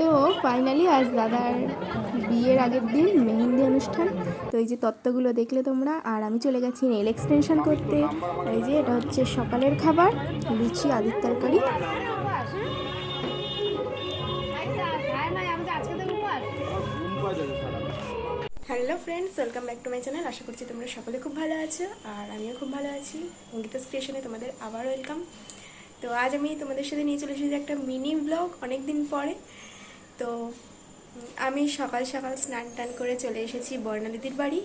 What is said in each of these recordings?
তো ফাইনালি আজ দাদার বিয়ের আগের দিন মেহেন্দি অনুষ্ঠান। তো এই যে তত্ত্বগুলো দেখলে তোমরা, আর আমি চলে গেছি নেল এক্সটেনশন করতে। এই যে এটা হচ্ছে সকালের খাবার, লুচি আলুর তরকারি। Hello friends, welcome back to my channel. আশা করছি তোমরা সকলে খুব ভালো আছো, আর আমিও খুব ভালো আছি। অঙ্কিতাস ক্রিয়েশনে তোমাদের আবার ওয়েলকাম। তো আজ আমি তোমাদের সাথে নিয়ে চলে এসেছি একটা মিনি ব্লগ অনেক দিন পরে। তো আমি সকাল সকাল স্নান টান করে চলে এসেছি বর্ণালীদির বাড়ি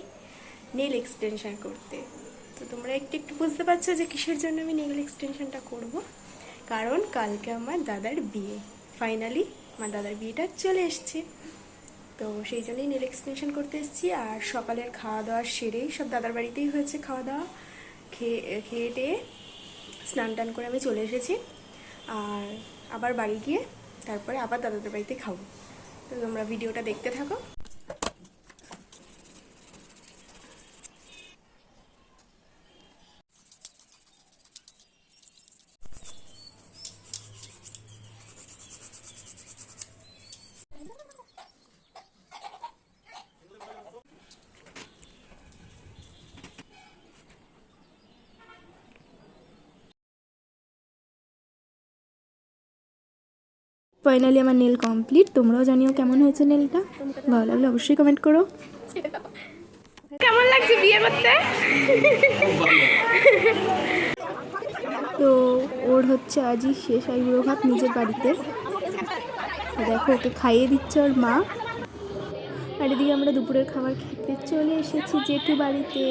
নেল এক্সটেনশন করতে। তো তোমরা একটু একটু বুঝতে পারছো যে কিসের জন্য আমি নেল এক্সটেনশনটা করব। কারণ কালকে আমার দাদার বিয়ে, ফাইনালি আমার দাদার বিয়েটা চলে এসছে। তো সেই জন্যই নেল এক্সটেনশন করতে এসেছি। আর সকালের খাওয়া দাওয়া সেরেই, সব দাদার বাড়িতেই হয়েছে খাওয়া দাওয়া, খেয়ে টেয়ে স্নান টান করে আমি চলে এসেছি। আর আবার বাড়ি গিয়ে তারপরে আবার দাদাদের বাড়িতে খাবো। তো তোমরা ভিডিওটা দেখতে থাকো। ফাইনালি আমার নেল কমপ্লিট। তোমরাও জানিও কেমন হয়েছে নেলটা। ভালো লাগলে অবশ্যই কমেন্ট করো। কেমন লাগছে বিয়ে করতে? তো ওর হচ্ছে আজই শেষ আইবুড়ো ভাত নিজের বাড়িতে। দেখো ওকে খাইয়ে দিচ্ছে ওর মা। আর এদিকে আমরা দুপুরের খাবার খেতে চলে এসেছি জেঠু বাড়িতে।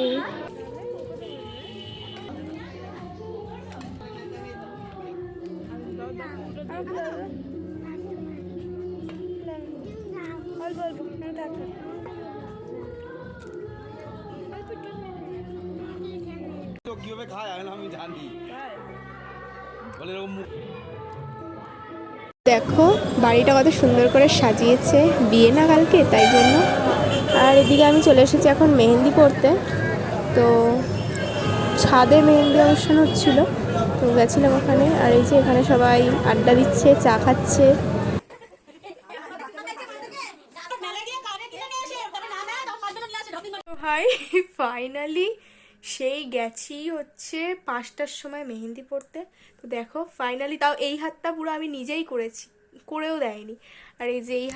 কিভাবে খায় আমি জানি। দেখো বাড়িটা কত সুন্দর করে সাজিয়েছে, বিয়ে না কালকে তাই জন্য। আর এদিকে আমি চলে এসেছি এখন মেহেন্দি পরতে। তো ছাদে মেহেন্দি অনুষ্ঠান হচ্ছিল, তো গেছিলাম ওখানে। আর এই যে এখানে সবাই আড্ডা দিচ্ছে, চা খাচ্ছে। ভাই ফাইনালি সেই গেছি হচ্ছে 5টার সময় মেহেন্দি পড়তে। তো দেখো ফাইনালি, তাও এই হাতটা পুরো আমি নিজেই করেছি, করেও দেয়নি। আর এই যে এই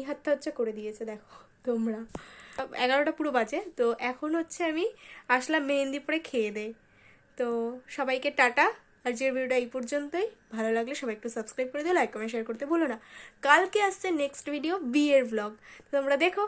হাতটা হচ্ছে করে দিয়েছে, দেখো তোমরা। 11টা পুরো বাজে। তো এখন হচ্ছে আমি আসলাম মেহেন্দি পরে খেয়ে দেয়। তো সবাইকে টাটা। আর যে ভিডিওটা এই পর্যন্তই। ভালো লাগলে সবাই একটু সাবস্ক্রাইব করে দিও, লাইক কমেন্ট শেয়ার করতে ভুলো না। কালকে আসছে নেক্সট ভিডিও, বিয়ের ব্লগ। তো তোমরা দেখো।